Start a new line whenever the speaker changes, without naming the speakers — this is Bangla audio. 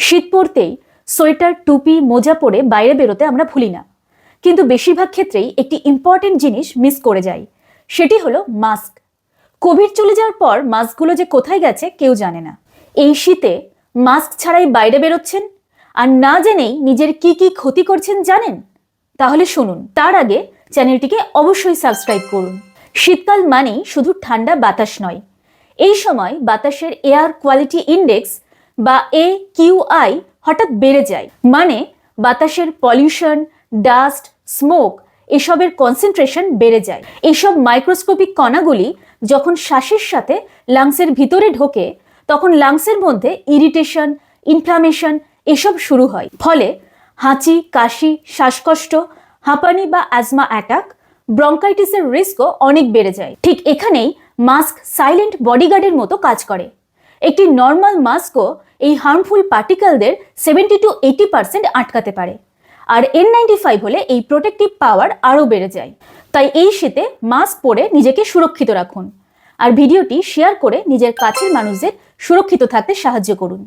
শীত পড়তেই সোয়েটার, টুপি, মোজা পরে বাইরে বেরোতে আমরা ভুলি না, কিন্তু বেশিরভাগ ক্ষেত্রেই একটি ইম্পর্টেন্ট জিনিস মিস করে যাই, সেটি হলো মাস্ক। কোভিড চলে যাওয়ার পর মাস্কগুলো যে কোথায় গেছে কেউ জানে না। এই শীতে মাস্ক ছাড়াই বাইরে বেরোচ্ছেন আর না জেনেই নিজের কি কি ক্ষতি করছেন জানেন? তাহলে শুনুন, তার আগে চ্যানেলটিকে অবশ্যই সাবস্ক্রাইব করুন। শীতকাল মানেই শুধু ঠান্ডা বাতাস নয়, এই সময় বাতাসের এয়ার কোয়ালিটি ইন্ডেক্স বা AQI হঠাৎ বেড়ে যায়। মানে বাতাসের পলিউশন, ডাস্ট, স্মোক এসবের কনসেন্ট্রেশন বেড়ে যায়। এসব মাইক্রোস্কোপিক কণাগুলি যখন শ্বাসের সাথে লাংসের ভিতরে ঢোকে তখন লাংসের মধ্যে ইরিটেশন, ইনফ্লামেশন এসব শুরু হয়। ফলে হাঁচি, কাশি, শ্বাসকষ্ট, হাঁপানি বা অ্যাজমা অ্যাটাক, ব্রঙ্কাইটিসের রিস্কও অনেক বেড়ে যায়। ঠিক এখানেই মাস্ক সাইলেন্ট বডিগার্ডের মতো কাজ করে। একটি নর্মাল মাস্কও এই হার্মফুল পার্টিকেলদের 70 to 80% আটকাতে পারে, আর N95 হলে এই প্রোটেক্টিভ পাওয়ার আরও বেড়ে যায়। তাই এই শীতে মাস্ক পরে নিজেকে সুরক্ষিত রাখুন আর ভিডিওটি শেয়ার করে নিজের কাছের মানুষদের সুরক্ষিত থাকতে সাহায্য করুন।